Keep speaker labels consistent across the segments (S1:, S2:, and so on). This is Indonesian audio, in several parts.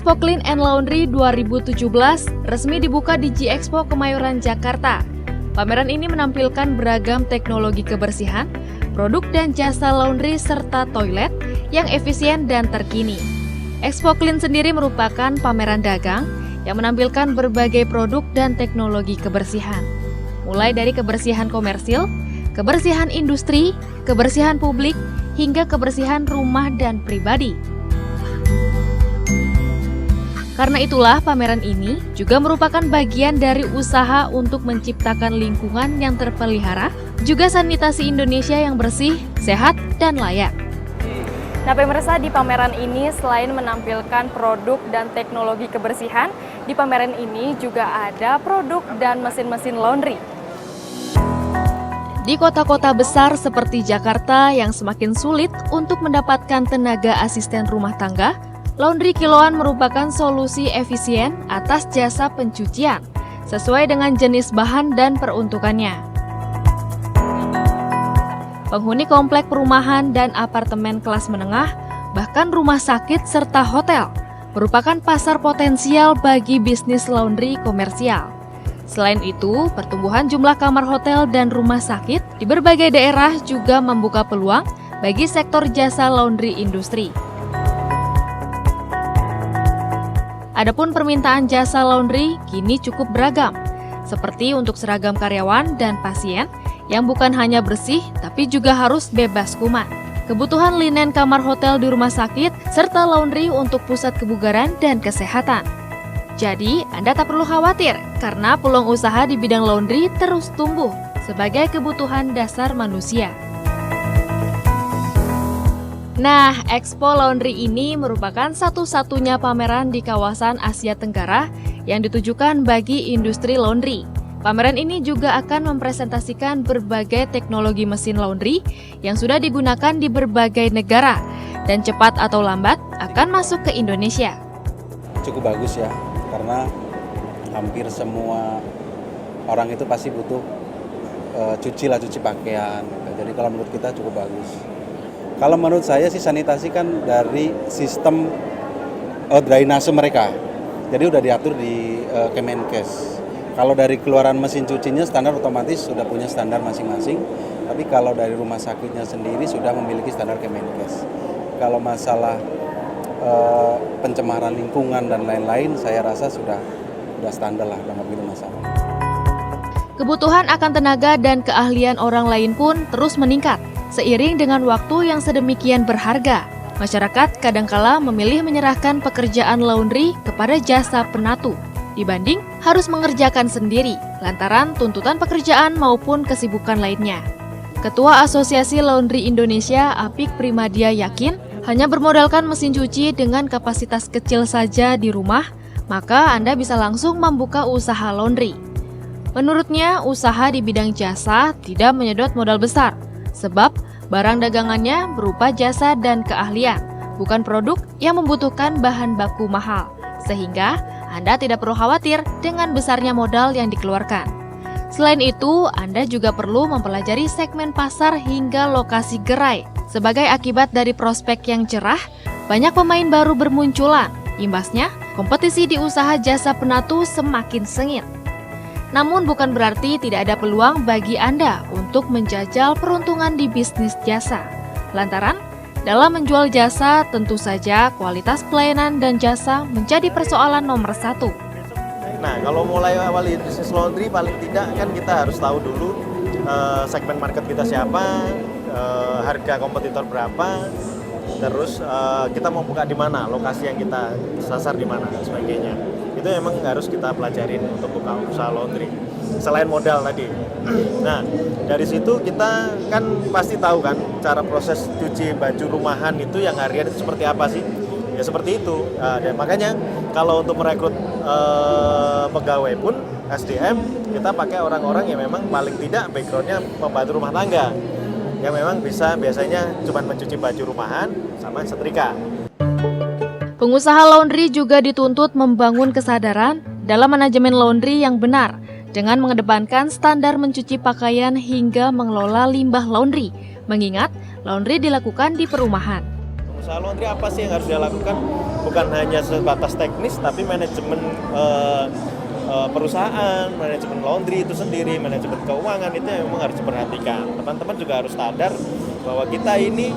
S1: Expo Clean and Laundry 2017 resmi dibuka di G-Expo Kemayoran, Jakarta. Pameran ini menampilkan beragam teknologi kebersihan, produk dan jasa laundry serta toilet yang efisien dan terkini. Expo Clean sendiri merupakan pameran dagang yang menampilkan berbagai produk dan teknologi kebersihan. Mulai dari kebersihan komersil, kebersihan industri, kebersihan publik, hingga kebersihan rumah dan pribadi. Karena itulah pameran ini juga merupakan bagian dari usaha untuk menciptakan lingkungan yang terpelihara, juga sanitasi Indonesia yang bersih, sehat, dan layak.
S2: Nah, pemirsa, di pameran ini selain menampilkan produk dan teknologi kebersihan, di pameran ini juga ada produk dan mesin-mesin laundry.
S1: Di kota-kota besar seperti Jakarta yang semakin sulit untuk mendapatkan tenaga asisten rumah tangga, laundry kiloan merupakan solusi efisien atas jasa pencucian, sesuai dengan jenis bahan dan peruntukannya. Penghuni komplek perumahan dan apartemen kelas menengah, bahkan rumah sakit serta hotel, merupakan pasar potensial bagi bisnis laundry komersial. Selain itu, pertumbuhan jumlah kamar hotel dan rumah sakit di berbagai daerah juga membuka peluang bagi sektor jasa laundry industri. Adapun permintaan jasa laundry kini cukup beragam, seperti untuk seragam karyawan dan pasien yang bukan hanya bersih tapi juga harus bebas kuman. Kebutuhan linen kamar hotel di rumah sakit, serta laundry untuk pusat kebugaran dan kesehatan. Jadi, Anda tak perlu khawatir karena peluang usaha di bidang laundry terus tumbuh sebagai kebutuhan dasar manusia. Nah, Expo Laundry ini merupakan satu-satunya pameran di kawasan Asia Tenggara yang ditujukan bagi industri laundry. Pameran ini juga akan mempresentasikan berbagai teknologi mesin laundry yang sudah digunakan di berbagai negara dan cepat atau lambat akan masuk ke Indonesia.
S3: Cukup bagus ya, karena hampir semua orang itu pasti butuh cuci pakaian. Jadi kalau menurut kita cukup bagus. Kalau menurut saya sih sanitasi kan dari sistem drainase mereka. Jadi udah diatur di Kemenkes. Kalau dari keluaran mesin cucinya standar otomatis sudah punya standar masing-masing. Tapi kalau dari rumah sakitnya sendiri sudah memiliki standar Kemenkes. Kalau masalah pencemaran lingkungan dan lain-lain, saya rasa sudah standar lah, nggak begitu masalah.
S1: Kebutuhan akan tenaga dan keahlian orang lain pun terus meningkat. Seiring dengan waktu yang sedemikian berharga, masyarakat kadangkala memilih menyerahkan pekerjaan laundry kepada jasa penatu, dibanding harus mengerjakan sendiri, lantaran tuntutan pekerjaan maupun kesibukan lainnya. Ketua Asosiasi Laundry Indonesia, Apik Primadia, yakin hanya bermodalkan mesin cuci dengan kapasitas kecil saja di rumah, maka Anda bisa langsung membuka usaha laundry. Menurutnya, usaha di bidang jasa tidak menyedot modal besar, sebab barang dagangannya berupa jasa dan keahlian, bukan produk yang membutuhkan bahan baku mahal, sehingga Anda tidak perlu khawatir dengan besarnya modal yang dikeluarkan. Selain itu, Anda juga perlu mempelajari segmen pasar hingga lokasi gerai. Sebagai akibat dari prospek yang cerah, banyak pemain baru bermunculan. Imbasnya, kompetisi di usaha jasa penatu semakin sengit. Namun bukan berarti tidak ada peluang bagi Anda untuk menjajal peruntungan di bisnis jasa. Lantaran, dalam menjual jasa, tentu saja kualitas pelayanan dan jasa menjadi persoalan nomor satu.
S4: Nah, kalau mulai awali bisnis laundry, paling tidak kan kita harus tahu dulu segmen market kita siapa, harga kompetitor berapa, terus kita mau buka di mana, lokasi yang kita sasar di mana, dan sebagainya. Itu memang harus kita pelajarin untuk buka usaha laundry. Selain modal tadi. Nah, dari situ kita kan pasti tahu kan cara proses cuci baju rumahan itu yang harian itu seperti apa sih? Ya seperti itu. Dan makanya kalau untuk merekrut pegawai pun SDM, kita pakai orang-orang yang memang paling tidak backgroundnya pembantu rumah tangga, yang memang bisa biasanya cuma mencuci baju rumahan sama setrika.
S1: Pengusaha laundry juga dituntut membangun kesadaran dalam manajemen laundry yang benar dengan mengedepankan standar mencuci pakaian hingga mengelola limbah laundry, mengingat laundry dilakukan di perumahan.
S4: Usaha laundry apa sih yang harus dia lakukan? Bukan hanya sebatas teknis, tapi manajemen perusahaan, manajemen laundry itu sendiri, manajemen keuangan itu yang memang harus diperhatikan. Teman-teman juga harus sadar bahwa kita ini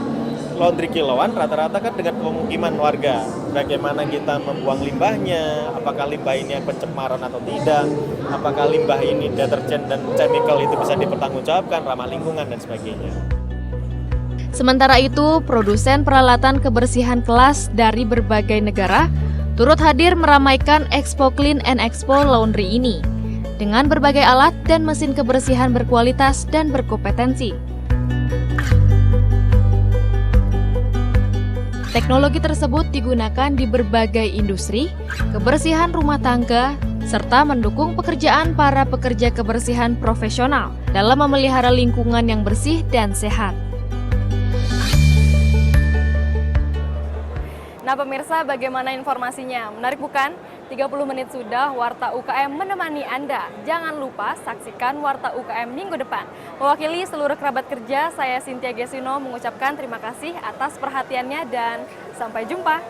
S4: laundry kilauan rata-rata kan dengan pemukiman warga. Bagaimana kita membuang limbahnya, apakah limbah ini pencemaran atau tidak, apakah limbah ini deterjen dan chemical itu bisa dipertanggungjawabkan, ramah lingkungan dan sebagainya.
S1: Sementara itu, produsen peralatan kebersihan kelas dari berbagai negara turut hadir meramaikan Expo Clean and Expo Laundry ini dengan berbagai alat dan mesin kebersihan berkualitas dan berkompetensi. Teknologi tersebut digunakan di berbagai industri, kebersihan rumah tangga, serta mendukung pekerjaan para pekerja kebersihan profesional dalam memelihara lingkungan yang bersih dan sehat.
S2: Nah pemirsa, bagaimana informasinya? Menarik bukan? 30 menit sudah Warta UKM menemani Anda. Jangan lupa saksikan Warta UKM minggu depan. Mewakili seluruh kerabat kerja, saya Cynthia Gesino mengucapkan terima kasih atas perhatiannya dan sampai jumpa.